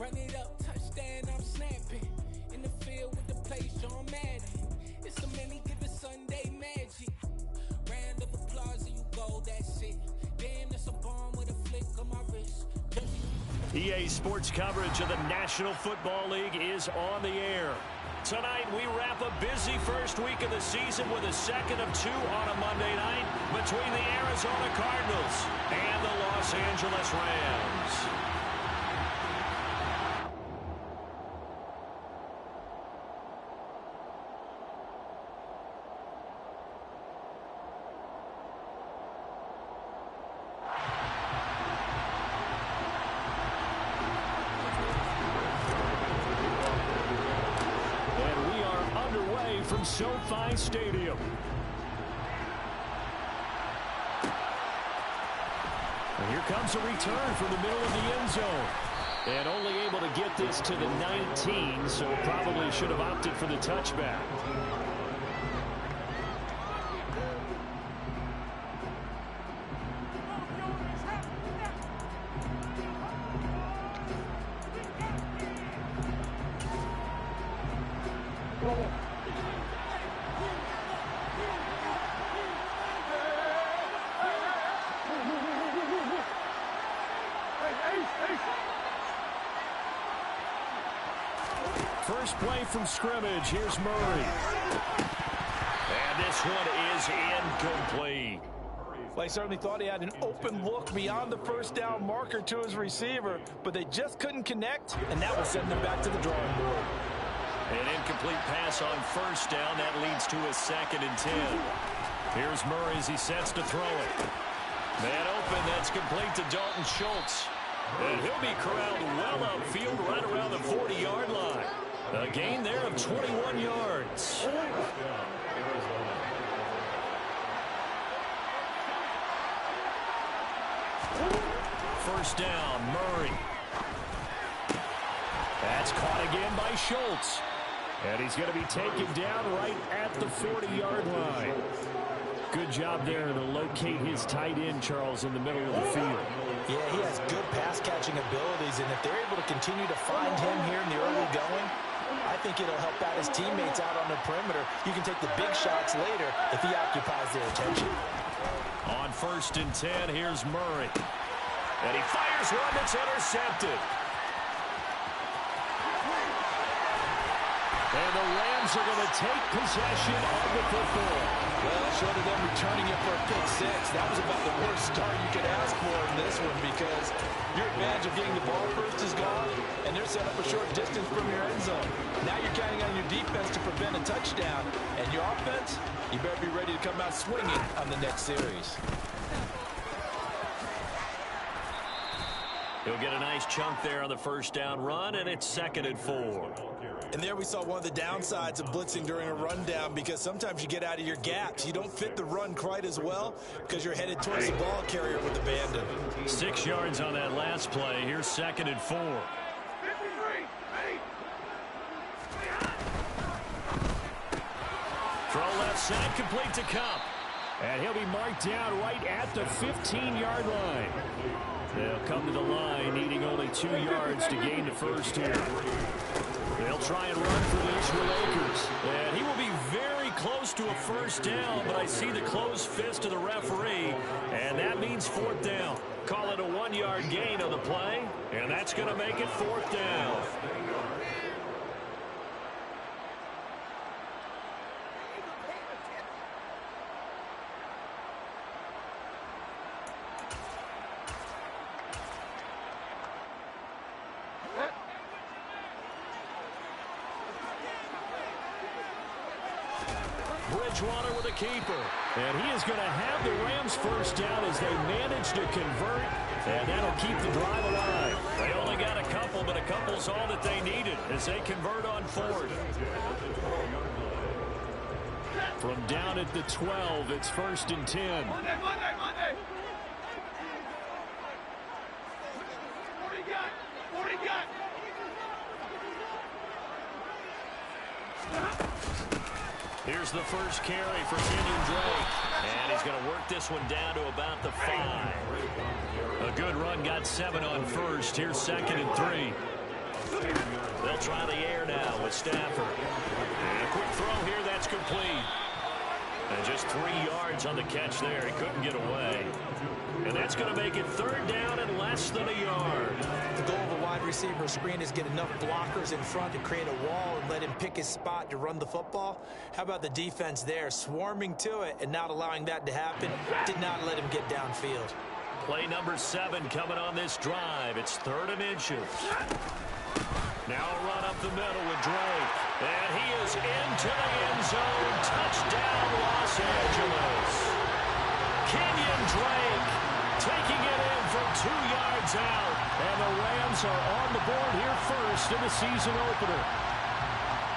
Run it up, touchdown, I'm snapping. In the field with the play, John Madden. It's a many given Sunday magic. Round of applause and you go, that's it. Damn, that's a bomb with a flick on my wrist. EA Sports coverage of the National Football League is on the air. Tonight, we wrap a busy first week of the season with a second of two on a Monday night between the Arizona Cardinals and the Los Angeles Rams. From SoFi Stadium. And here comes a return from the middle of the end zone. And only able to get this to the 19, so probably should have opted for the touchback. First play from scrimmage. Here's Murray. And this one is incomplete. Well, he certainly thought he had an open look beyond the first down marker to his receiver, but they just couldn't connect, and that will send them back to the drawing board. An incomplete pass on first down. That leads to a 2nd and 10. Here's Murray as he sets to throw it. Man open. That's complete to Dalton Schultz. And he'll be corralled well upfield right around the 40-yard line. A gain there of 21 yards. First down, Murray. That's caught again by Schultz. And he's going to be taken down right at the 40-yard line. Good job there to locate his tight end, Charles, in the middle of the field. Yeah, he has good pass-catching abilities, and if they're able to continue to find him here in the early going, I think it'll help out his teammates out on the perimeter. You can take the big shots later if he occupies their attention. On 1st and 10, here's Murray. And he fires one that's intercepted. And the Rams are going to take possession of the football. Well, short of them returning it for a pick 6, that was about the worst start you could ask for in this one because your advantage of getting the ball first is gone, and they're set up a short distance from your end zone. Now you're counting on your defense to prevent a touchdown, and your offense, you better be ready to come out swinging on the next series. He'll get a nice chunk there on the first down run, and it's 2nd and 4. And there we saw one of the downsides of blitzing during a rundown because sometimes you get out of your gaps. You don't fit the run quite as well because you're headed towards the ball carrier with abandon. 6 yards on that last play. Here's 2nd and 4. Throw left side, complete to Kupp. And he'll be marked down right at the 15-yard line. They'll come to the line, needing only 2 yards to gain the first here. They'll try and run for this with Akers. And he will be very close to a first down, but I see the closed fist of the referee, and that means 4th down. Call it a 1-yard gain on the play, and that's going to make it 4th down. Bridgewater with a keeper. And he is going to have the Rams first down as they manage to convert. And that'll keep the drive alive. They only got a couple, but a couple's all that they needed as they convert on 4th. From down at the 12, it's 1st and 10. Monday. What do you got? Here's the first carry for Kenyon Drake. And he's going to work this one down to about the 5. A good run, got 7 on first. Here's 2nd and 3. They'll try the air now with Stafford. And a quick throw here, that's complete. And just 3 yards on the catch there. He couldn't get away. And that's going to make it 3rd down and less than a yard. The goal of a wide receiver screen is get enough blockers in front to create a wall and let him pick his spot to run the football. How about the defense there, swarming to it and not allowing that to happen? Did not let him get downfield. Play number 7 coming on this drive. It's 3rd and inches. Now a run up the middle with Drake. And he is into the end zone. Touchdown, Los Angeles. Kenyon Drake taking it in from 2 yards out. And the Rams are on the board here first in the season opener.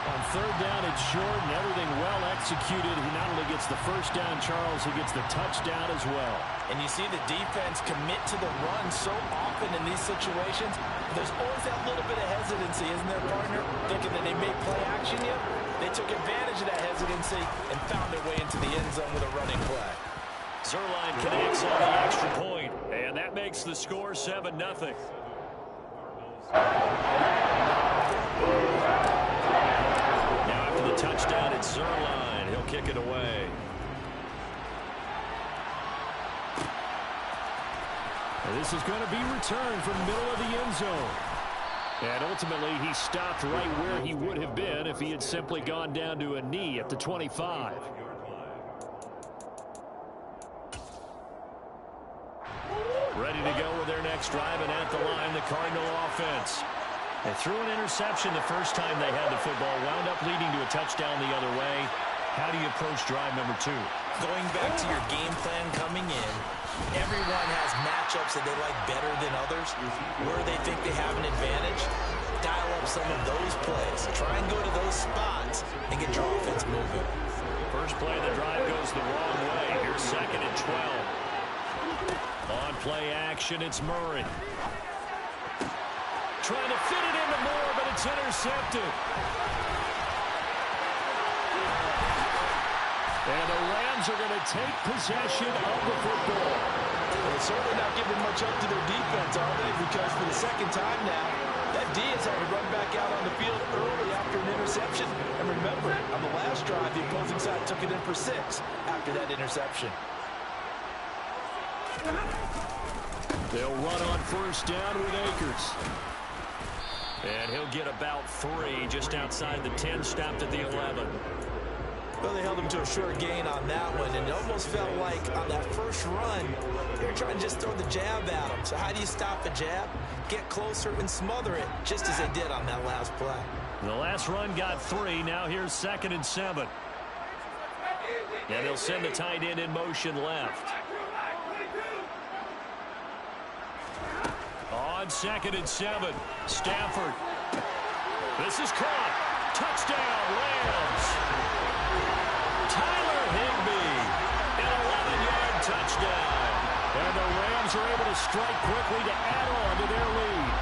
On 3rd down, it's short and everything well executed. He not only gets the first down, Charles, he gets the touchdown as well. And you see the defense commit to the run so often in these situations. There's always that little bit of hesitancy, isn't there, partner? Thinking that they may play action you. They took advantage of that hesitancy and found their way into the end zone with a running play. Zuerlein connects on the extra point, and that makes the score 7-0. Now after the touchdown, it's Zuerlein. He'll kick it away. And this is going to be returned from the middle of the end zone. And ultimately, he stopped right where he would have been if he had simply gone down to a knee at the 25. Ready to go with their next drive, and at the line, the Cardinal offense. They threw an interception the first time they had the football, wound up leading to a touchdown the other way. How do you approach drive number 2? Going back to your game plan coming in, everyone has matchups that they like better than others. Where they think they have an advantage, dial up some of those plays. Try and go to those spots and get your offense moving. First play of the drive goes the wrong way. Here's 2nd and 12. On play action, it's Murray. Trying to fit it into Moore, but it's intercepted. And the Rams are going to take possession of the football. They're certainly not giving much up to their defense, are they? Because for the 2nd time now, that D has had to run back out on the field early after an interception. And remember, on the last drive, the opposing side took it in for 6 after that interception. They'll run on 1st down with Akers. And he'll get about 3 just outside the 10, stopped at the 11. Well, they held him to a short gain on that one, and it almost felt like on that first run, they were trying to just throw the jab at him. So how do you stop a jab? Get closer and smother it, just as they did on that last play. The last run got 3. Now here's 2nd and 7. And they'll send the tight end in motion left. On 2nd and 7, Stafford. This is caught. Touchdown, Rams. Tyler Higbee, an 11-yard touchdown. And the Rams are able to strike quickly to add on to their lead.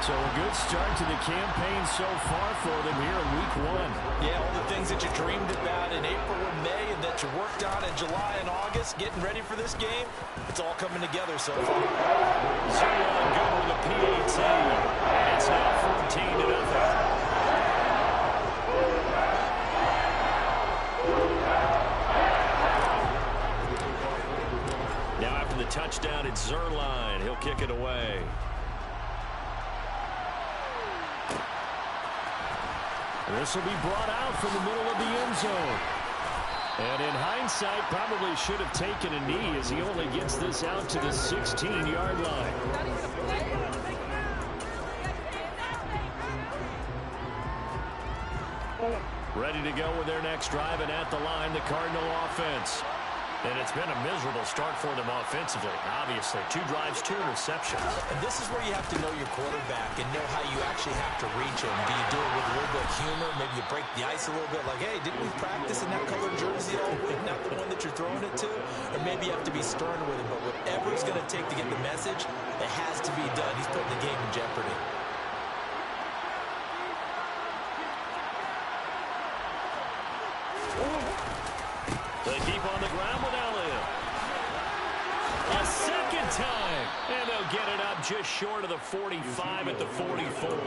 So a good start to the campaign so far for them here in Week 1. Yeah, all the things that you dreamed about in April and May and that you worked on in July and August, getting ready for this game, it's all coming together so far. Zuerlein good with a PAT. And it's now 14-0. Now after the touchdown, it's Zuerlein. He'll kick it away. This will be brought out from the middle of the end zone. And in hindsight, probably should have taken a knee as he only gets this out to the 16-yard line. Ready to go with their next drive, and at the line, the Cardinal offense. And it's been a miserable start for them offensively. Obviously, 2 drives, 2 interceptions. And this is where you have to know your quarterback and know how you actually have to reach him. Do you do it with a little bit of humor? Maybe you break the ice a little bit like, hey, didn't we practice in that colored jersey? Not the one that you're throwing it to? Or maybe you have to be stern with him. But whatever it's going to take to get the message, it has to be done. He's putting the game in jeopardy. They keep on the ground with Elliott. A second time. line. And they'll get it up just short of the 45 at the 44.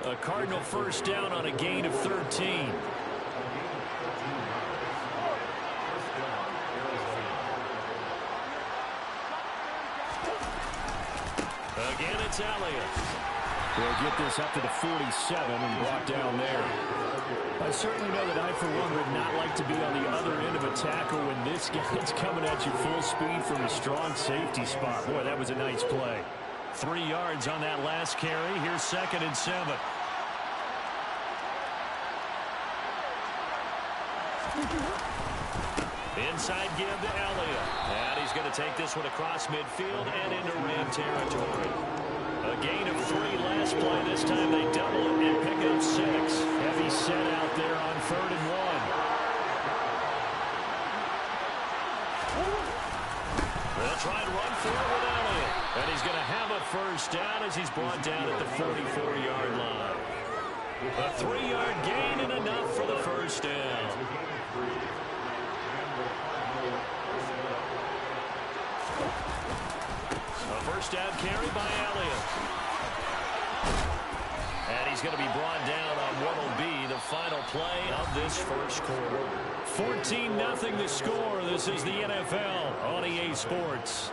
A Cardinal first down on a gain of 13. Again, it's Elliott. They'll get this up to the 47 and brought down there. I certainly know that I, for one, would not like to be on the other end of a tackle when this guy's coming at you full speed from a strong safety spot. Boy, that was a nice play. 3 yards on that last carry. Here's 2nd and 7. Inside give to Elliott. And he's going to take this one across midfield and into Ram territory. A gain of 3 last play. This time they double it and pick up 6. Heavy set out there on 3rd and 1. They'll try and run for it with Elliott. And he's going to have a first down as he's brought down at the 44-yard line. A 3-yard gain and enough for the first down. A first down carry by Elliott. And he's going to be brought down on what will be the final play of this first quarter. 14-0 the score. This is the NFL on EA Sports.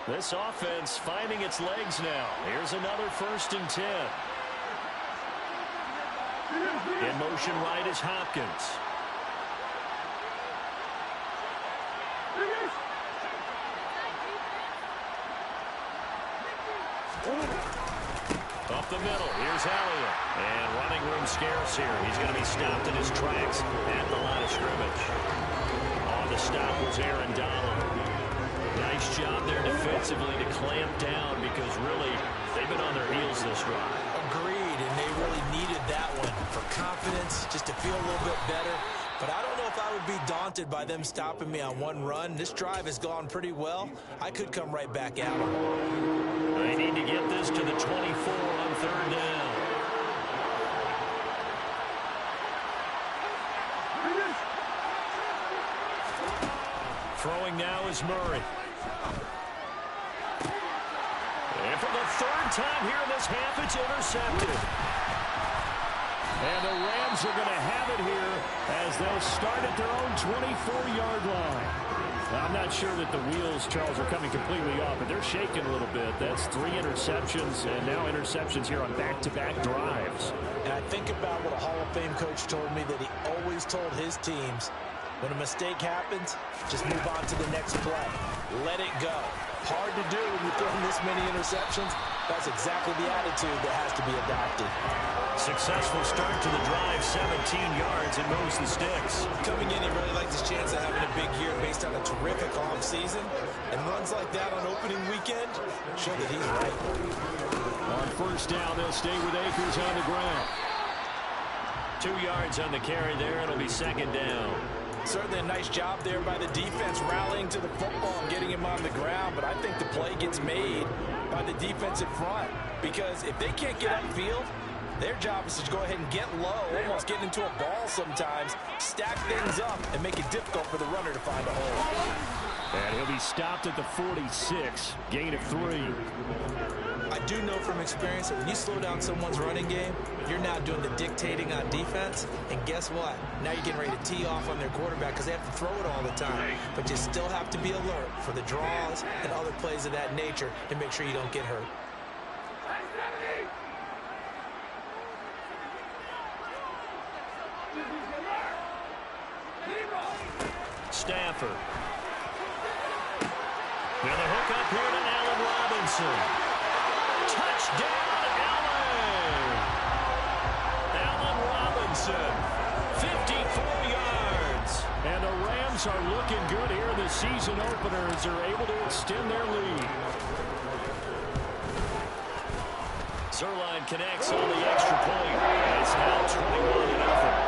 This offense finding its legs now. Here's another 1st and 10. In motion right is Hopkins. Up the middle, here's Elliott. And running room scarce here. He's going to be stopped in his tracks at the line of scrimmage. On the stop was Aaron Donald. Nice job there defensively to clamp down because really they've been on their heels this drive. Agreed, and they really needed that one for confidence, just to feel a little bit better. But I don't know if I would be daunted by them stopping me on one run. This drive has gone pretty well. I could come right back at them. They need to get this to the 24 on 3rd down. Throwing now is Murray. And for the 3rd time here in this half, it's intercepted. And the Rams are going to have it here as they'll start at their own 24-yard line. Now, I'm not sure that the wheels, Charles, are coming completely off, but they're shaking a little bit. That's 3 interceptions, and now interceptions here on back-to-back drives. And I think about what a Hall of Fame coach told me that he always told his teams, when a mistake happens, just move on to the next play. Let it go. Hard to do when you're throwing this many interceptions. That's exactly the attitude that has to be adopted. Successful start to the drive, 17 yards, and moves the sticks. Coming in, he really liked his chance of having a big year based on a terrific offseason. And runs like that on opening weekend show that he's right. On 1st down, they'll stay with Akers on the ground. 2 yards on the carry there. It'll be 2nd down. Certainly a nice job there by the defense rallying to the football and getting him on the ground, but I think the play gets made by the defensive front because if they can't get upfield, their job is to go ahead and get low, almost get into a ball sometimes, stack things up, and make it difficult for the runner to find a hole. And he'll be stopped at the 46, gain of 3. I do know from experience that when you slow down someone's running game, you're now doing the dictating on defense, and guess what? Now you're getting ready to tee off on their quarterback because they have to throw it all the time. But you still have to be alert for the draws and other plays of that nature to make sure you don't get hurt. Stafford. And a hook up here to Allen Robinson. Touchdown, Allen! Allen Robinson, 54 yards. And the Rams are looking good here in the season opener as they're able to extend their lead. Zuerlein connects on the extra point. It's now 21-0.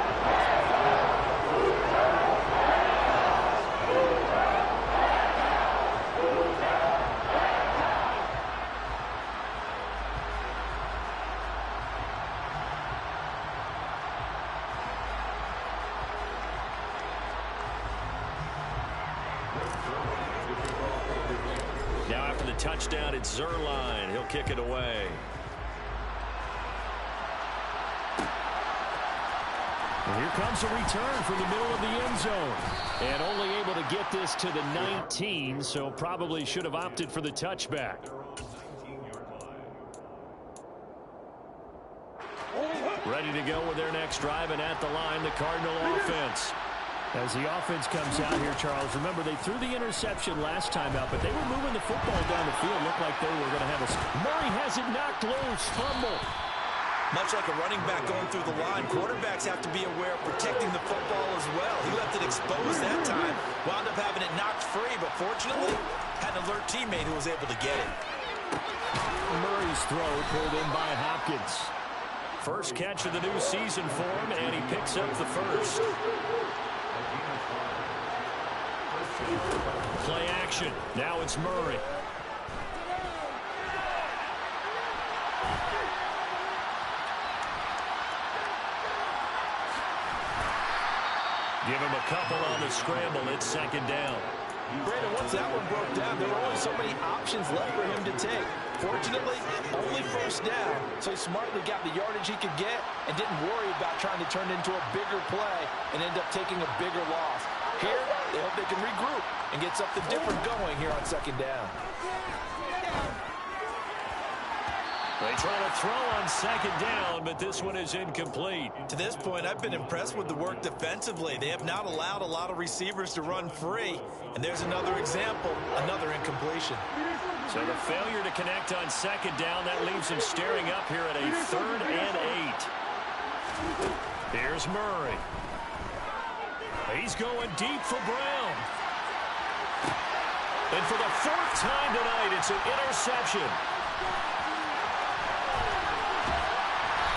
Now after the touchdown, it's Zuerlein. He'll kick it away. And here comes a return from the middle of the end zone. And only able to get this to the 19, so probably should have opted for the touchback. Ready to go with their next drive, and at the line, the Cardinal offense. As the offense comes out here, Charles, remember they threw the interception last time out, but they were moving the football down the field. Looked like they were going to have a... Murray has it knocked loose. Fumble. Much like a running back going through the line, quarterbacks have to be aware of protecting the football as well. He left it exposed that time, wound up having it knocked free, but fortunately had an alert teammate who was able to get it. Murray's throw pulled in by Hopkins. First catch of the new season for him, and he picks up the first. Play action. Now it's Murray. Give him a couple on the scramble. It's second down. Brandon, once that one broke down, there were only so many options left for him to take. Fortunately, only first down, so he smartly got the yardage he could get and didn't worry about trying to turn it into a bigger play and end up taking a bigger loss. Here, they hope they can regroup and get something different going here on second down. They try to throw on second down, but this one is incomplete. To this point, I've been impressed with the work defensively. They have not allowed a lot of receivers to run free. And there's another example, another incompletion. So the failure to connect on second down, that leaves him staring up here at a 3rd and 8. Here's Murray. He's going deep for Brown. And for the 4th time tonight, it's an interception.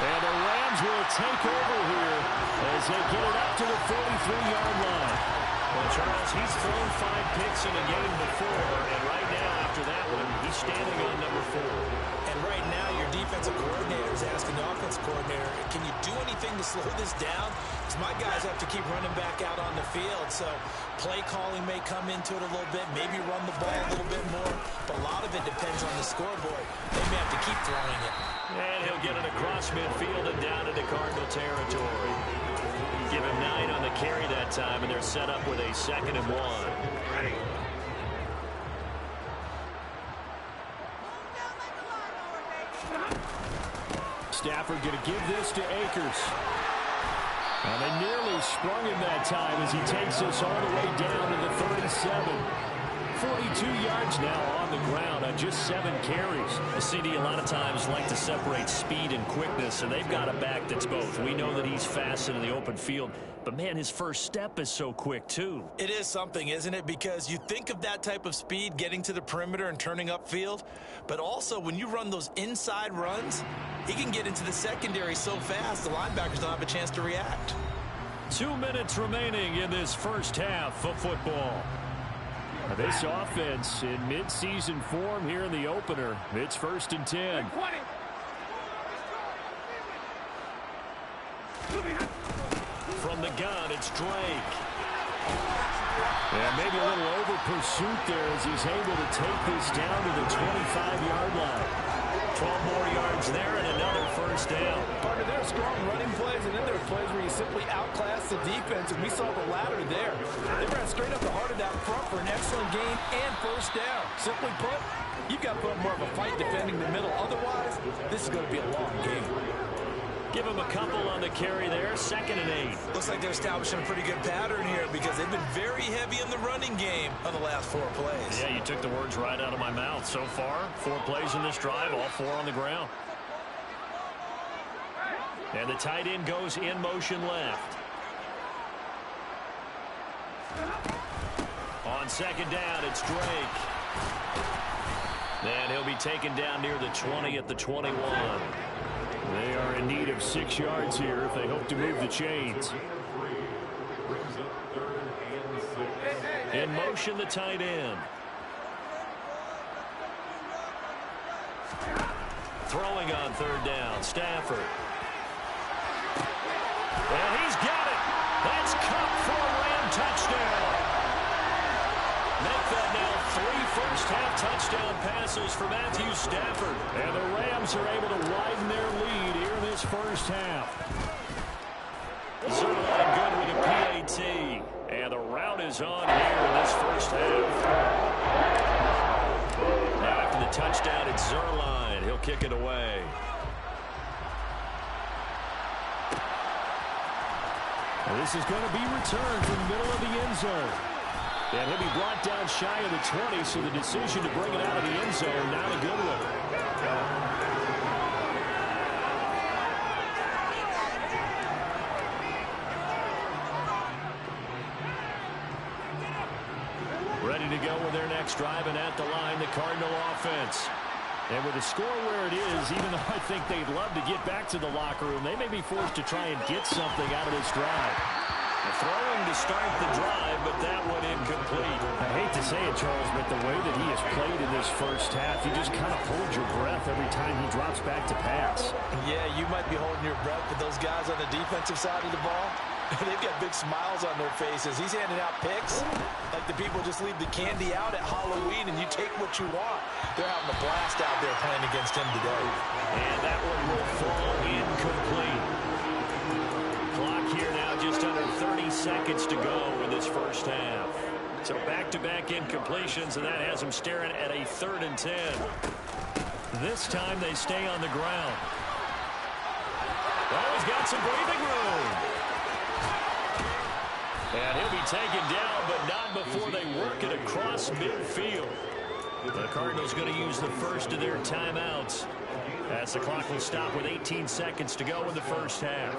And the Rams will take over here as they get it up to the 43-yard line. Well, Charles, he's thrown 5 picks in a game before, and right now, after that one, he's standing on number 4. And right now, your defensive coordinator is asking the offensive coordinator, can you do anything to slow this down? Because my guys have to keep running back out on the field, so play calling may come into it a little bit, maybe run the ball a little bit more, but a lot of it depends on the scoreboard. They may have to keep throwing it. And he'll get it across midfield and down into Cardinal territory. Give him 9 on the carry that time, and they're set up with a 2nd and 1. Stafford going to give this to Akers. And they nearly sprung him that time as he takes this all the way down to the 37. 42 yards now on the ground on just 7 carries. The CD a lot of times like to separate speed and quickness, and they've got a back that's both. We know that he's fast in the open field, but man, his first step is so quick too. It is something, isn't it? Because you think of that type of speed getting to the perimeter and turning upfield, but also when you run those inside runs, he can get into the secondary so fast the linebackers don't have a chance to react. 2 minutes remaining in this first half of football. This offense in mid-season form here in the opener. It's 1st and 10. From the gun, it's Drake. And maybe a little over pursuit there as he's able to take this down to the 25-yard line. 12 more yards there and another first down. Partner, there are strong running plays, and then there are plays where you simply outclass the defense, and we saw the latter there. They ran straight up the heart of that front for an excellent gain and first down. Simply put, you've got to put more of a fight defending the middle. Otherwise, this is going to be a long game. Give him a couple on the carry there, 2nd and 8. Looks like they're establishing a pretty good pattern here because they've been very heavy in the running game on the last 4 plays. Yeah, you took the words right out of my mouth. So far, 4 plays in this drive, all 4 on the ground. And the tight end goes in motion left. On second down, it's Drake. And he'll be taken down near the 20 at the 21. They are in need of 6 yards here if they hope to move the chains. In motion, the tight end. Throwing on 3rd down, Stafford. And he's got it. That's Kupp for a Ram touchdown. Make that now 3 first-half touchdown passes for Matthew Stafford. And the Rams are able to widen their lead here in this first half. Zerline good with a PAT. And the rout is on here in this first half. Now after the touchdown, it's Zerline. He'll kick it away. And this is going to be returned from the middle of the end zone. And he'll be brought down shy of the 20, so the decision to bring it out of the end zone, not a good one. Ready to go with their next drive, and at the line, the Cardinal offense. And with the score where it is, even though I think they'd love to get back to the locker room, they may be forced to try and get something out of this drive. Throwing to start the drive, but that one incomplete. I hate to say it, Charles, but the way that he has played in this first half, you just kind of hold your breath every time he drops back to pass. Yeah, you might be holding your breath, but those guys on the defensive side of the ball, they've got big smiles on their faces. He's handing out picks like the people just leave the candy out at Halloween and you take what you want. They're having a blast out there playing against him today. And that one will fall incomplete. Clock here now just under 30 seconds to go in this first half. So back-to-back incompletions, and that has them staring at a 3rd and 10. This time they stay on the ground. Oh, he's got some breathing room. And he'll be taken down, but not before they work it across midfield. The Cardinals going to use the first of their timeouts as the clock will stop with 18 seconds to go in the first half.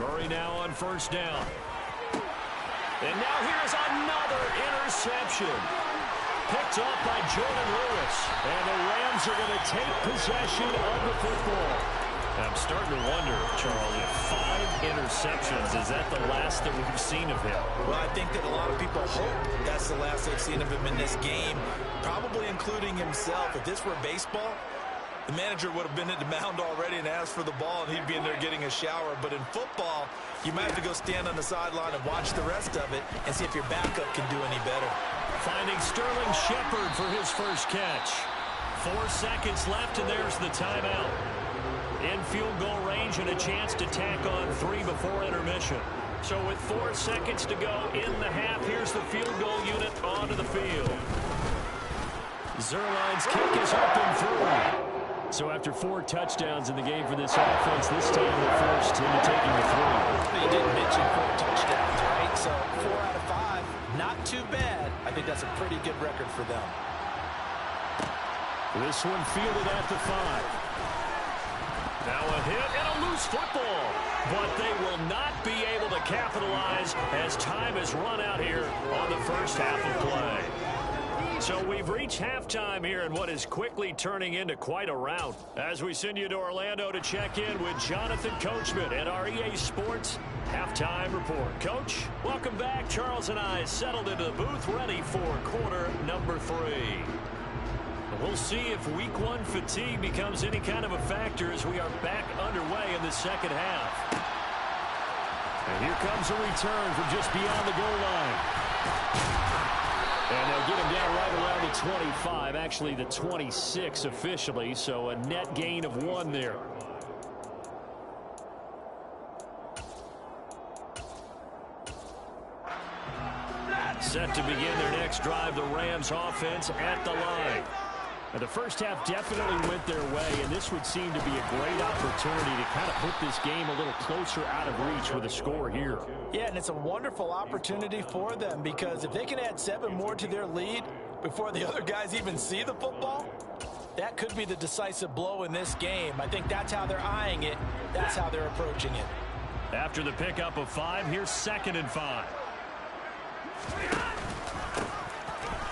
Murray now on first down. And now here's another interception. Picked off by Jordan Lewis. And the Rams are going to take possession of the football. I'm starting to wonder, Charlie, if 5 interceptions, is that the last that we've seen of him? Well, I think that a lot of people hope that's the last they've seen of him in this game, probably including himself. If this were baseball, the manager would have been at the mound already and asked for the ball, and he'd be in there getting a shower. But in football, you might have to go stand on the sideline and watch the rest of it and see if your backup can do any better. Finding Sterling Shepard for his first catch. 4 seconds left, and there's the timeout. In field goal range and a chance to tack on 3 before intermission. So with 4 seconds to go in the half, here's the field goal unit onto the field. Zerline's kick is up and through. So after 4 touchdowns in the game for this offense, this time they're forced into taking the 3. You didn't mention 4 touchdowns, right? So 4 out of 5, not too bad. I think that's a pretty good record for them. This one fielded at the 5. Now a hit and a loose football. But they will not be able to capitalize as time has run out here on the first half of play. So we've reached halftime here in what is quickly turning into quite a rout. As we send you to Orlando to check in with Jonathan Coachman at our EA Sports Halftime Report. Coach, welcome back. Charles and I settled into the booth ready for quarter number 3. We'll see if week 1 fatigue becomes any kind of a factor as we are back underway in the second half. And here comes a return from just beyond the goal line. And they'll get him down right around the 25, actually the 26 officially, so a net gain of 1 there. Set to begin their next drive, the Rams offense at the line. Now, the first half definitely went their way, and this would seem to be a great opportunity to kind of put this game a little closer out of reach with a score here. Yeah, and it's a wonderful opportunity for them because if they can add 7 more to their lead before the other guys even see the football, that could be the decisive blow in this game. I think that's how they're eyeing it. That's how they're approaching it. After the pickup of 5, here's 2nd and 5.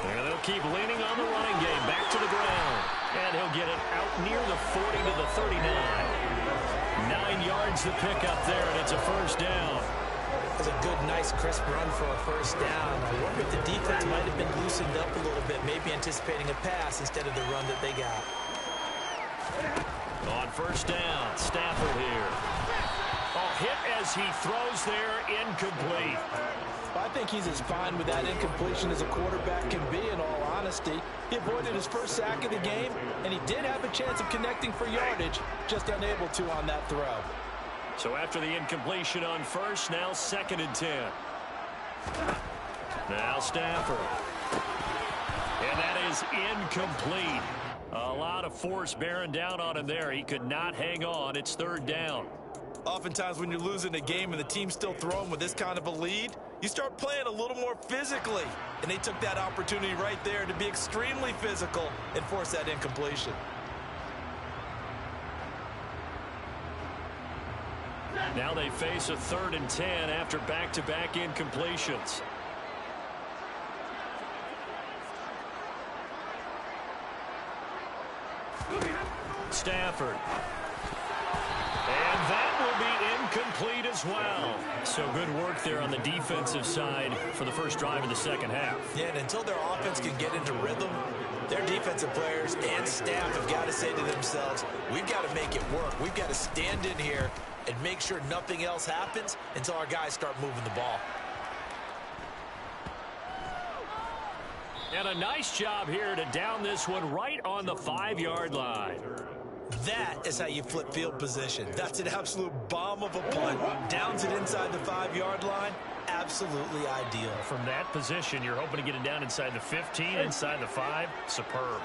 And they'll keep leaning on the running game. Back to the ground. And he'll get it out near the 40 to the 39. 9 yards the pickup there, and it's a first down. That's a good, nice, crisp run for a first down. I wonder if the defense might have been loosened up a little bit, maybe anticipating a pass instead of the run that they got. On first down, Stafford here. Oh, hit as he throws there, incomplete. Well, I think he's as fine with that incompletion as a quarterback can be, in all honesty. He avoided his first sack of the game, and he did have a chance of connecting for yardage, just unable to on that throw. So after the incompletion on first, now 2nd and 10. Now Stafford. And that is incomplete. A lot of force bearing down on him there. He could not hang on. It's 3rd down. Oftentimes when you're losing a game and the team's still throwing with this kind of a lead, you start playing a little more physically. And they took that opportunity right there to be extremely physical and force that incompletion. Now they face a 3rd and 10 after back-to-back incompletions. Stafford. And that will be incomplete as well. So good work there on the defensive side for the first drive of the second half. Yeah, and until their offense can get into rhythm, their defensive players and staff have got to say to themselves, we've got to make it work. We've got to stand in here and make sure nothing else happens until our guys start moving the ball. And a nice job here to down this one right on the 5-yard line. That is how you flip field position. That's an absolute bomb of a punt. Downs it inside the 5-yard line. Absolutely ideal. From that position, you're hoping to get it down inside the 15, inside the 5. Superb.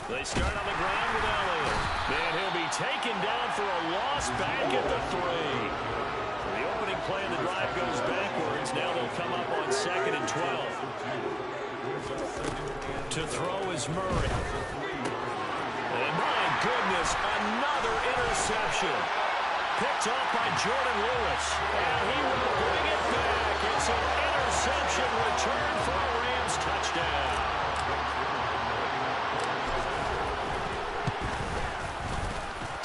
They start on the ground with Elliott. And he'll be taken down for a loss back at the 3. The opening play of the drive goes backwards. Now they'll come up on 2nd and 12. To throw is Murray. And my goodness, another interception. Picked off by Jordan Lewis. And he will bring it back. It's an interception return for a Rams touchdown.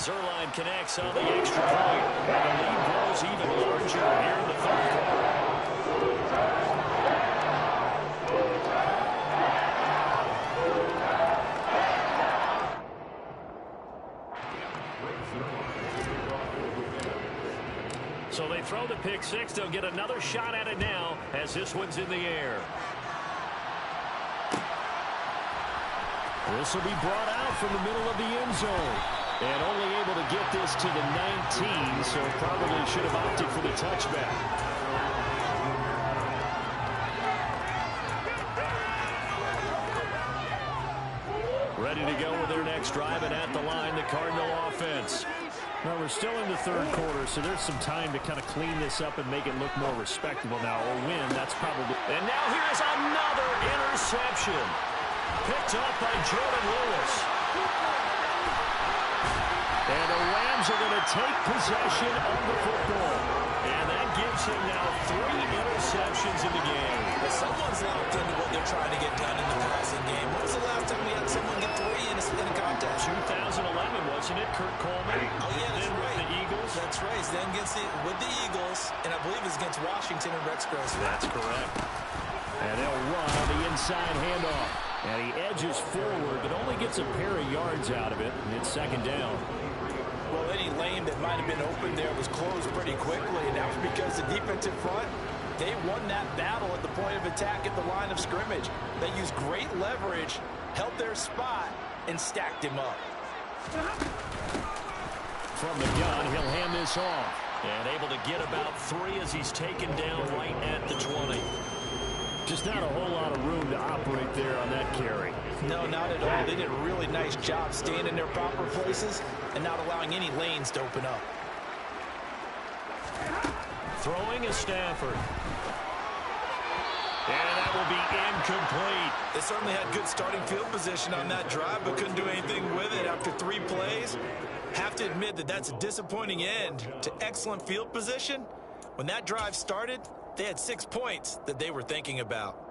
Zuerlein connects on the extra point. And the lead grows even larger here in the 3rd quarter. So they throw the pick 6. They'll get another shot at it now as this one's in the air. This will be brought out from the middle of the end zone. And only able to get this to the 19, so probably should have opted for the touchback. Ready to go with their next drive, and at the line, the Cardinal offense. Now, we're still in the 3rd quarter, so there's some time to kind of clean this up and make it look more respectable now, or win. That's probably... And now here's another interception. Picked up by Jordan Lewis. And the Rams are going to take possession of the football. And that gives him now 3 interceptions in the game. Well, someone's locked into what they're trying to get done in the passing game. When was the last time we had someone get 3 in a contest? 2011, wasn't it? Kurt Coleman. Oh, yeah, that's then right. With the Eagles. That's right. Then with the Eagles, and I believe it's against Washington and Rex Grossman. That's correct. And they'll run on the inside handoff. And he edges forward, but only gets a pair of yards out of it. And it's 2nd down. Well, any lane that might have been open there was closed pretty quickly, and that was because the defensive front, they won that battle at the point of attack at the line of scrimmage. They used great leverage, held their spot, and stacked him up. From the gun, he'll hand this off. And able to get about 3 as he's taken down right at the 20. Just not a whole lot of room to operate there on that carry. No, not at all. They did a really nice job staying in their proper places and not allowing any lanes to open up. Throwing is Stafford. And that will be incomplete. They certainly had good starting field position on that drive, but couldn't do anything with it after 3 plays. Have to admit that that's a disappointing end to excellent field position. When that drive started, they had 6 points that they were thinking about.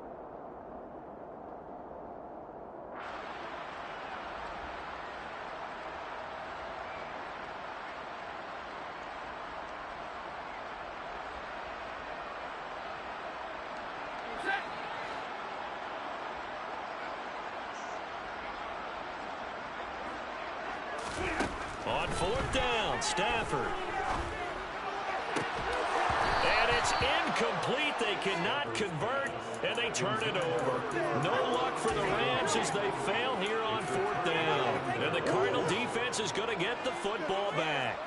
On fourth down, Stafford. And it's incomplete. They cannot convert, and they turn it over. No luck for the Rams as they fail here on fourth down. And the Cardinal defense is going to get the football back.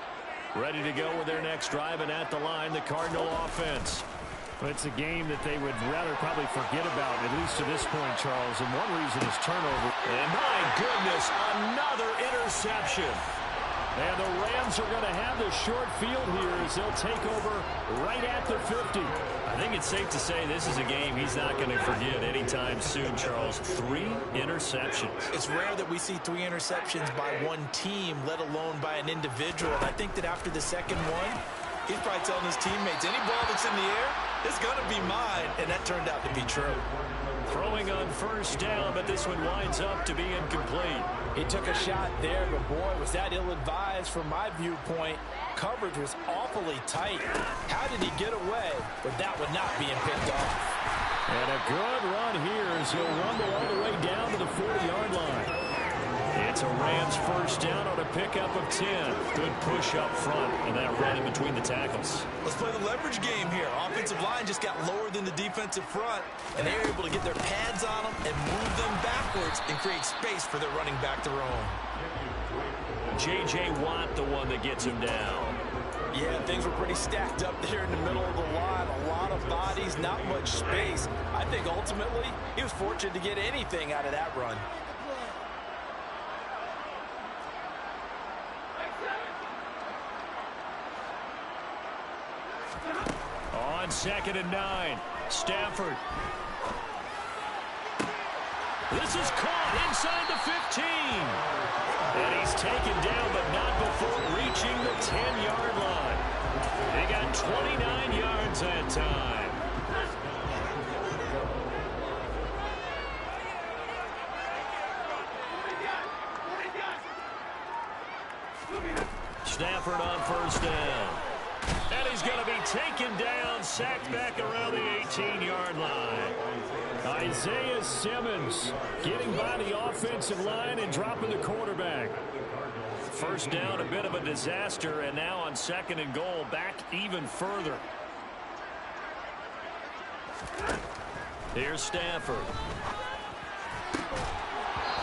Ready to go with their next drive, and at the line, the Cardinal offense. Well, it's a game that they would rather probably forget about, at least to this point, Charles. And one reason is turnover. And my goodness, another interception. And the Rams are going to have the short field here as they'll take over right at the 50. I think it's safe to say this is a game he's not going to forget anytime soon, Charles. 3 interceptions. It's rare that we see 3 interceptions by one team, let alone by an individual. And I think that after the second one, he's probably telling his teammates, any ball that's in the air, it's going to be mine. And that turned out to be true. Throwing on first down, but this one winds up to be incomplete. He took a shot there, but boy, was that ill-advised from my viewpoint. Coverage was awfully tight. How did he get away with that one not being picked off? And a good run here as he'll rumble all the way down to the 40-yard line. It's a Rams first down on a pickup of 10. Good push up front, and that run in between the tackles. Let's play the leverage game here. Offensive line just got lower than the defensive front, and they were able to get their pads on them and move them backwards and create space for their running back to roam. J.J. Watt, the one that gets him down. Yeah, things were pretty stacked up there in the middle of the line. A lot of bodies, not much space. I think ultimately he was fortunate to get anything out of that run. On 2nd and 9, Stafford. This is caught inside the 15. And he's taken down, but not before reaching the 10-yard line. They got 29 yards that time. Stafford on first down. And he's going to be taken down, sacked back around the 18-yard line. Isaiah Simmons getting by the offensive line and dropping the quarterback. First down, a bit of a disaster, and now on 2nd and goal, back even further. Here's Stafford.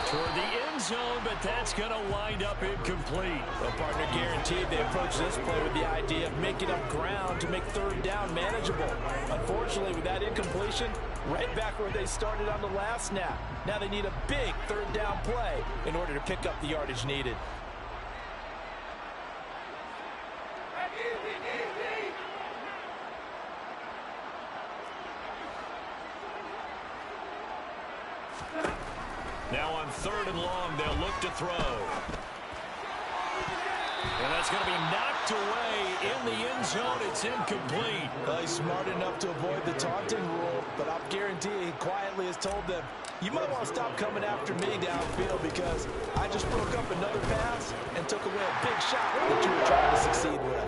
Toward the end zone, but that's going to wind up incomplete. Well, partner, guaranteed they approach this play with the idea of making up ground to make third down manageable. Unfortunately, with that incompletion, right back where they started on the last snap. Now they need a big third down play in order to pick up the yardage needed. Now on 3rd and long, they'll look to throw. And that's going to be knocked away in the end zone. It's incomplete. Well, he's smart enough to avoid the taunting rule, but I'll guarantee he quietly has told them, you might want to stop coming after me downfield because I just broke up another pass and took away a big shot that you were trying to succeed with.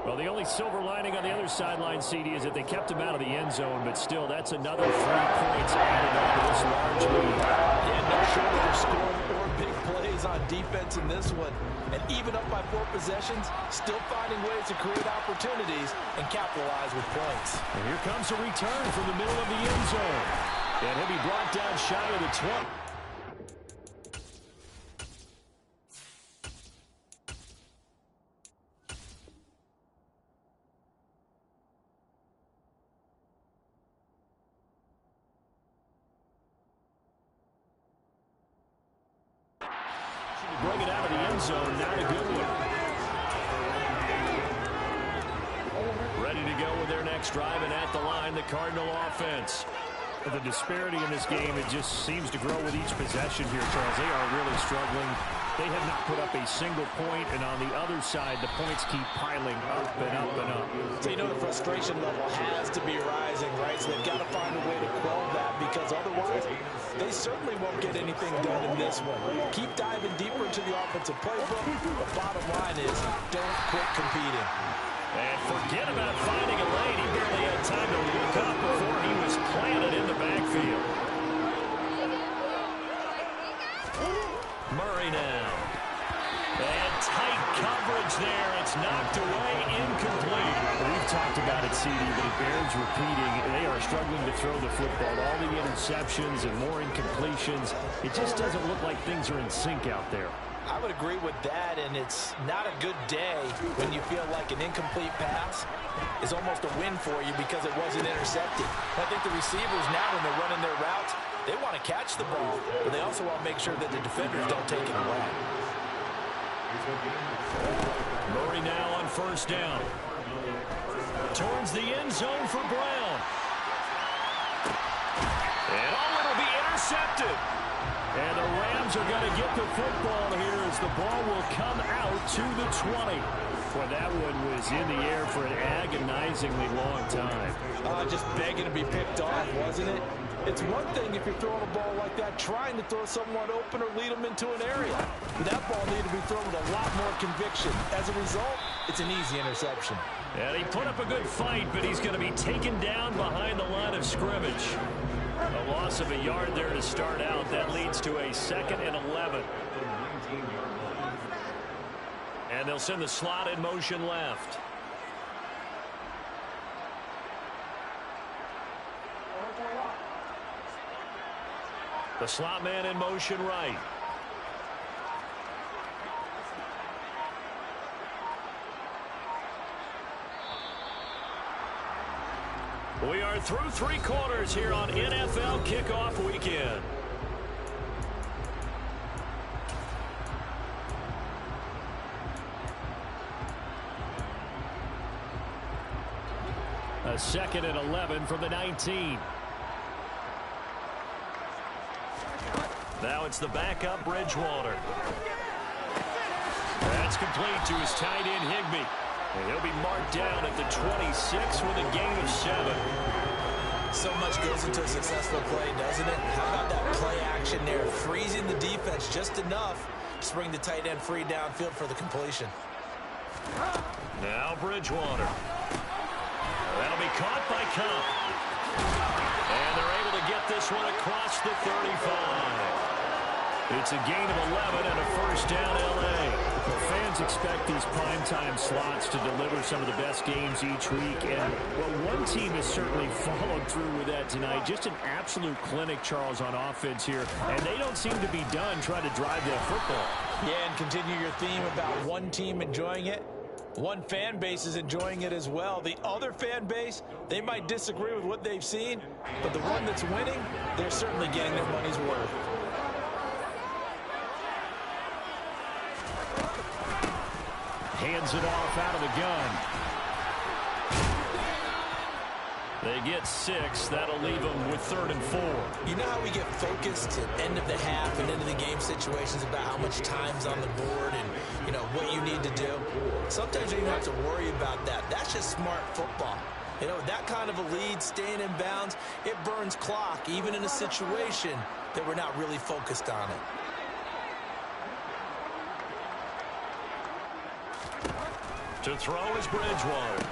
Well, the only silver lining on the other sideline, CD, is that they kept him out of the end zone, but still, that's another 3 points added on to this large lead. Yeah, no shortage of scoring or big plays on defense in this one. And even up by 4 possessions, still finding ways to create opportunities and capitalize with points. And here comes a return from the middle of the end zone. And he'll be brought down shy of the 20. Bring it out of the end zone, not a good one. Ready to go with their next drive, and at the line, the Cardinal offense. The disparity in this game, it just seems to grow with each possession here, Charles. They are really struggling. They have not put up a single point, and on the other side, the points keep piling up and up and up. So you know the frustration level has to be rising, right? So they've got to find a way to quell that because otherwise they certainly won't get anything done in this one. Keep diving deeper into the offensive playbook. The bottom line is don't quit competing. And forget about finding a lane. He barely had time to look up before he was planted in the backfield. Murray now. tight coverage there. It's knocked away, incomplete. We've talked about it, CD, but it bears repeating. They are struggling to throw the football. All the interceptions and more incompletions. It just doesn't look like things are in sync out there. I would agree with that, and it's not a good day when you feel like an incomplete pass is almost a win for you because it wasn't intercepted. I think the receivers now, when they're running their routes, they want to catch the ball, but they also want to make sure that the defenders don't take it away. Murray now on first down. Towards the end zone for Brown. And it'll be intercepted. And the Rams are going to get the football here as the ball will come out to the 20. Well, that one was in the air for an agonizingly long time. Just begging to be picked off, wasn't it? It's one thing if you're throwing a ball like that, trying to throw someone open or lead them into an area. But that ball needed to be thrown with a lot more conviction. As a result, it's an easy interception. And he put up a good fight, but he's going to be taken down behind the line of scrimmage. A loss of a yard there to start out. That leads to a 2nd and 11. And they'll send the slot in motion left. The slot man in motion right. We are through 3 quarters here on NFL Kickoff Weekend. A 2nd and 11 from the 19. Now it's the backup Bridgewater. That's complete to his tight end Higbee. And he'll be marked down at the 26 with a gain of 7. So much goes into a successful play, doesn't it? How about that play action there, freezing the defense just enough to bring the tight end free downfield for the completion. Now Bridgewater. That'll be caught by Cup. And they're able to get this one across the 35. It's a gain of 11 and a first down L.A. Well, fans expect these primetime slots to deliver some of the best games each week. And, well, one team has certainly followed through with that tonight. Just an absolute clinic, Charles, on offense here. And they don't seem to be done trying to drive that football. Yeah, and continue your theme about one team enjoying it. One fan base is enjoying it as well. The other fan base, they might disagree with what they've seen, but the one that's winning, they're certainly getting their money's worth. Hands it off out of the gun. They get 6. That'll leave them with 3rd and 4. You know how we get focused at end of the half and end of the game situations about how much time's on the board and, you know, what you need to do? Sometimes you don't have to worry about that. That's just smart football. You know, that kind of a lead, staying in bounds, it burns clock, even in a situation that we're not really focused on it. To throw is Bridgewater.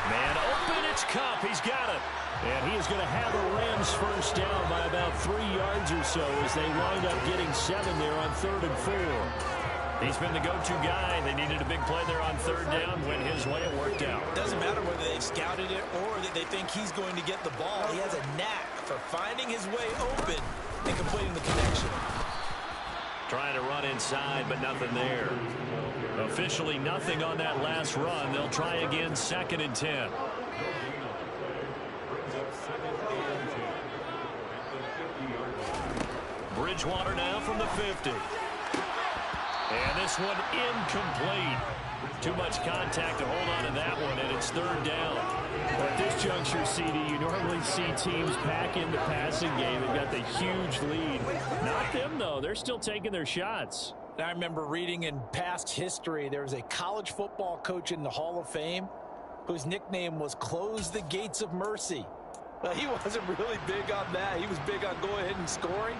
Man open, it's Cup. He's got it. And he is going to have the Rams first down by about 3 yards or so as they wind up getting 7 there on 3rd and 4. He's been the go-to guy. They needed a big play there on 3rd down. Went his way, it worked out. Doesn't matter whether they've scouted it or that they think he's going to get the ball. He has a knack for finding his way open and completing the connection. Trying to run inside, but nothing there. Officially nothing on that last run. They'll try again, 2nd and 10. Bridgewater now from the 50. And this one incomplete. Too much contact to hold on to that one, and it's 3rd down. Well, at this juncture, CD, you normally see teams pack in the passing game. They've got the huge lead. Not them, though. They're still taking their shots. I remember reading in past history, there was a college football coach in the Hall of Fame whose nickname was Close the Gates of Mercy. Well, he wasn't really big on that. He was big on go ahead and scoring.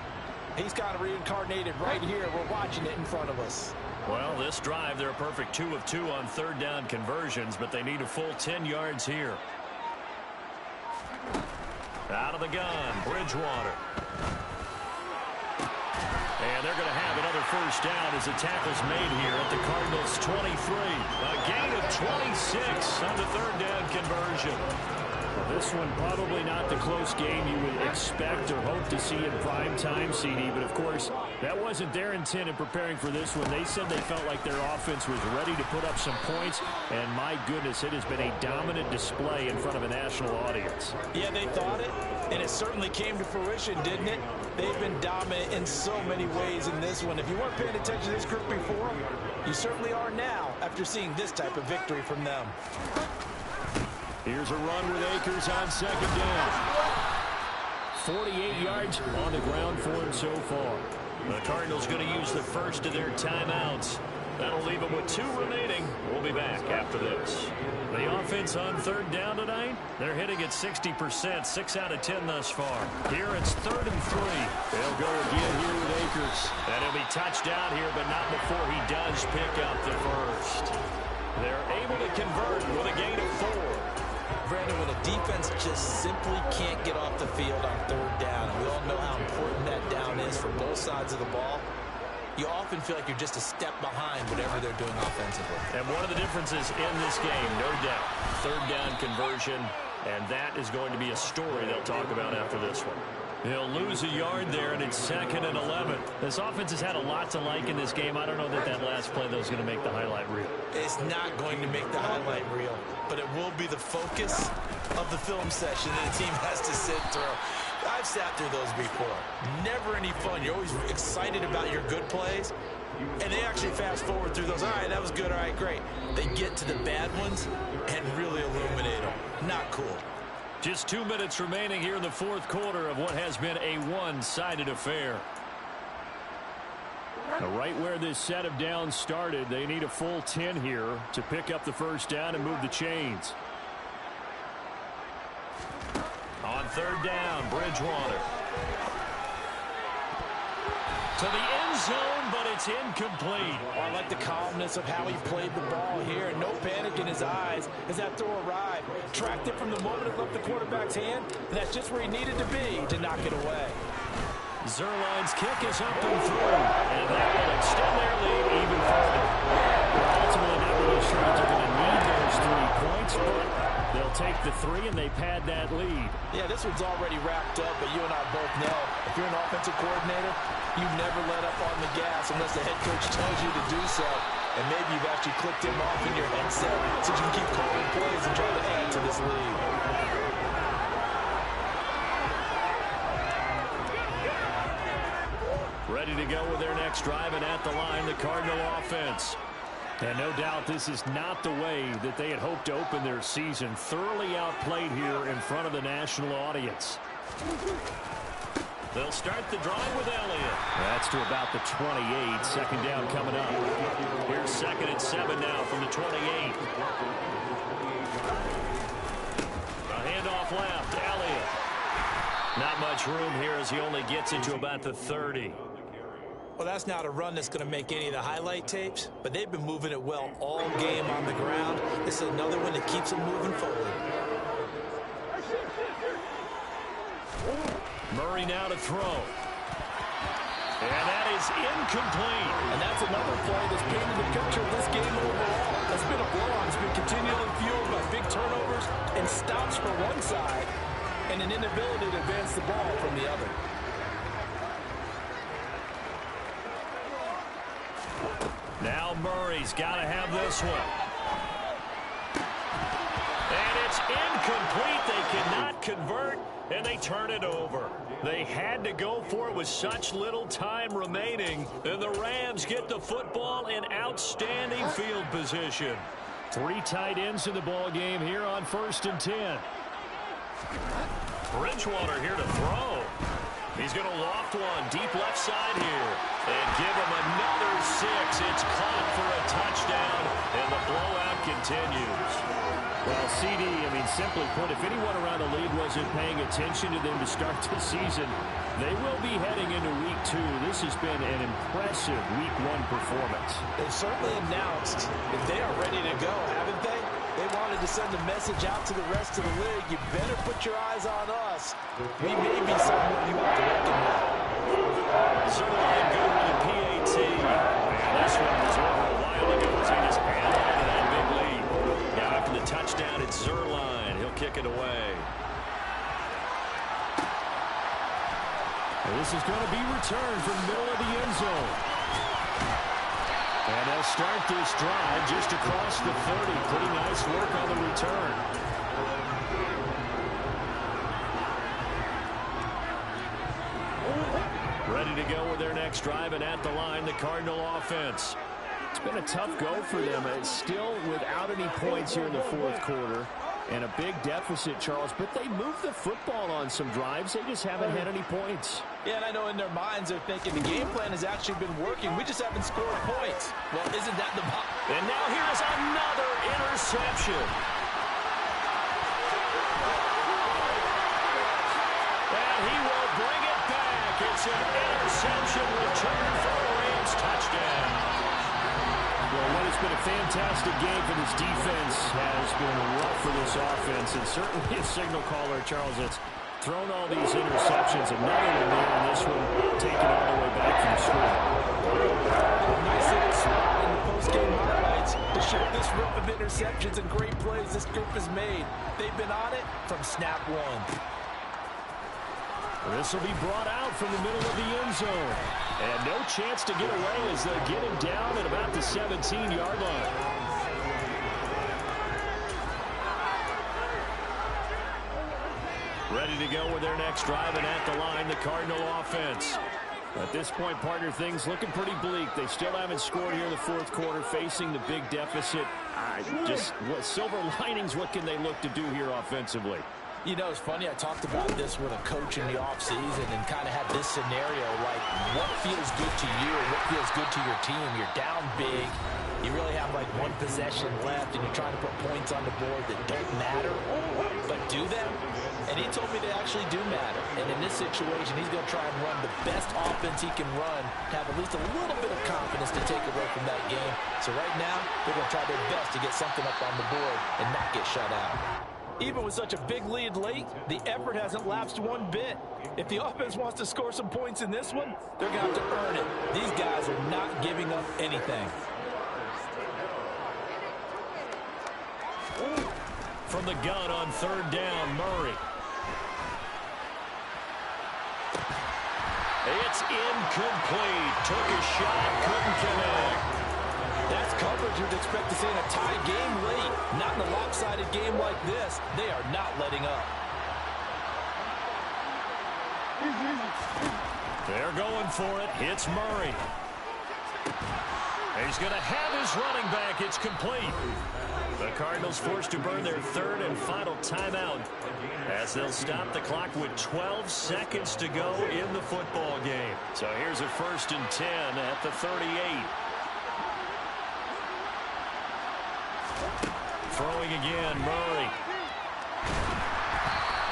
He's kind of reincarnated right here. We're watching it in front of us. Well, this drive, they're a perfect 2 of 2 on 3rd down conversions, but they need a full 10 yards here. Out of the gun, Bridgewater. And they're going to have another first down as the tackle's made here at the Cardinals' 23. A gain of 26 on the third down conversion. Well, this one probably not the close game you would expect or hope to see in prime time, CD. But, of course, that wasn't their intent in preparing for this one. They said they felt like their offense was ready to put up some points. And, my goodness, it has been a dominant display in front of a national audience. Yeah, they thought it, and it certainly came to fruition, didn't it? They've been dominant in so many ways in this one. If you weren't paying attention to this group before, you certainly are now after seeing this type of victory from them. Here's a run with Akers on second down. 48 yards on the ground for him so far. The Cardinals going to use the first of their timeouts. That'll leave them with 2 remaining. We'll be back after this. The offense on third down tonight, they're hitting at 60%, 6 out of 10 thus far. Here it's 3rd and 3. They'll go again here with Akers. And he'll be touched out here, but not before he does pick up the first. They're able to convert with a gain of 4. Brandon, when a defense just simply can't get off the field on third down, we all know how important that down is for both sides of the ball. You often feel like you're just a step behind whatever they're doing offensively. And one of the differences in this game, no doubt, third down conversion, and that is going to be a story they'll talk about after this one. They'll lose a yard there, and it's 2nd and 11. This offense has had a lot to like in this game. I don't know that last play, though, is going to make the highlight reel. It's not going to make the highlight reel, but it will be the focus of the film session that the team has to sit through. I've sat through those before. Never any fun. You're always excited about your good plays, and they actually fast forward through those. All right, that was good. All right, great. They get to the bad ones and really illuminate them. Not cool. Just 2 minutes remaining here in the 4th quarter of what has been a one-sided affair. Now, right where this set of downs started, they need a full 10 here to pick up the first down and move the chains. On third down, Bridgewater. To the end zone, but it's incomplete. I like the calmness of how he played the ball here. No panic in his eyes as that throw arrived. Tracked it from the moment it left the quarterback's hand, and that's just where he needed to be to knock it away. Zerline's kick is up and through, and that will extend their lead even further. Ultimately, not really sure that they're going to need those 3 points, but they'll take the 3 and they pad that lead. Yeah, this one's already wrapped up, but you and I both know if you're an offensive coordinator, you never let up on the gas unless the head coach tells you to do so. And maybe you've actually clicked him off in your headset so you can keep calling plays and try to add to this lead. Ready to go with their next drive, and at the line, the Cardinal offense. And no doubt this is not the way that they had hoped to open their season. Thoroughly outplayed here in front of the national audience. They'll start the drive with Elliott. That's to about the 28. 2nd down coming up. Here's 2nd and 7 now from the 28. A handoff left. Elliott. Not much room here as he only gets into about the 30. Well, that's not a run that's going to make any of the highlight tapes, but they've been moving it well all game on the ground. This is another one that keeps them moving forward. Murray now to throw. And that is incomplete. And that's another play that's painted the picture of this game overall. It's been a blowout. It's been continually fueled by big turnovers and stops for one side and an inability to advance the ball from the other. Now Murray's got to have this one. And it's incomplete. They cannot convert, and they turn it over. They had to go for it with such little time remaining, and the Rams get the football in outstanding field position. 3 tight ends in the ball game here on 1st and 10. Bridgewater here to throw. He's going to loft one deep left side here and give him another 6. It's caught for a touchdown, and the blowout continues. Well, CD, I mean, simply put, if anyone around the league wasn't paying attention to them to start the season, they will be heading into Week 2. This has been an impressive Week 1 performance. They've certainly announced that they are ready to go, haven't they? They wanted to send a message out to the rest of the league. You better put your eyes on us. We may be someone you have to reckon with. Zerline good with is going to be returned from the middle of the end zone. And they'll start this drive just across the 30. Pretty nice work on the return. Ready to go with their next drive, and at the line, the Cardinal offense. It's been a tough go for them. It's still without any points here in the fourth quarter. And a big deficit, Charles, but they moved the football on some drives. They just haven't had any points. Yeah, and I know in their minds they're thinking the game plan has actually been working. We just haven't scored points. Well, isn't that the... And now here's another interception. And he will bring it back. It's an interception return for a Rams touchdown. Well, what has been a fantastic game for this defense has been rough for this offense, and certainly a signal caller, Charles, that's thrown all these interceptions. Another one there, and this one taken all the way back from the score. Nice little spot in the post-game highlights to show this rip of interceptions and great plays this group has made. They've been on it from snap one. This will be brought out from the middle of the end zone. And no chance to get away as they get him down at about the 17-yard line. Ready to go with their next drive, and at the line, the Cardinal offense. At this point, partner, things looking pretty bleak. They still haven't scored here in the fourth quarter, facing the big deficit. Silver linings, what can they look to do here offensively? You know, it's funny, I talked about this with a coach in the offseason and kind of had this scenario, like what feels good to you and what feels good to your team. You're down big. You really have like one possession left, and you're trying to put points on the board that don't matter, but do them? And he told me they actually do matter. And in this situation, he's going to try and run the best offense he can run to have at least a little bit of confidence to take away from that game. So right now, they're going to try their best to get something up on the board and not get shut out. Even with such a big lead late, the effort hasn't lapsed one bit. If the offense wants to score some points in this one, they're going to have to earn it. These guys are not giving up anything. From the gun on third down, Murray. It's incomplete. Took a shot, couldn't connect. That's coverage you'd expect to see in a tie game late. Not in a lopsided game like this. They are not letting up. They're going for it. It's Murray. He's going to have his running back. It's complete. The Cardinals forced to burn their third and final timeout as they'll stop the clock with 12 seconds to go in the football game. So here's a 1st and 10 at the 38. Throwing again, Murray.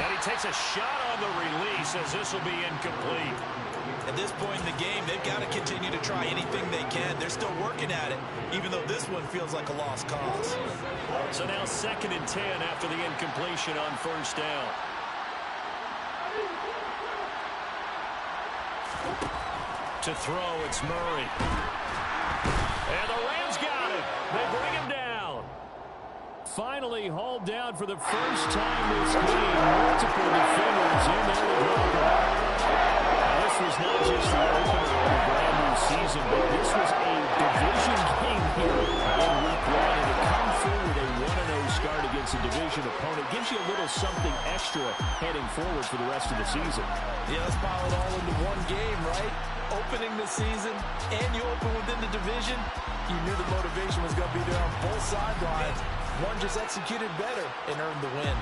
And he takes a shot on the release as this will be incomplete. At this point in the game, they've got to continue to try anything they can. They're still working at it, even though this one feels like a lost cause. So now 2nd and 10 after the incompletion on 1st down. To throw, it's Murray. And the Rams got him. They bring him down. Finally hauled down for the first time this game. Multiple defenders in there to drop him. This was not just the opener of a brand new season, but this was a division game here in week 1. And to come through with a 1-0 start against a division opponent gives you a little something extra heading forward for the rest of the season. Yeah, let's pile it all into one game, right? Opening the season, and you open within the division. You knew the motivation was going to be there on both sidelines. One just executed better and earned the win.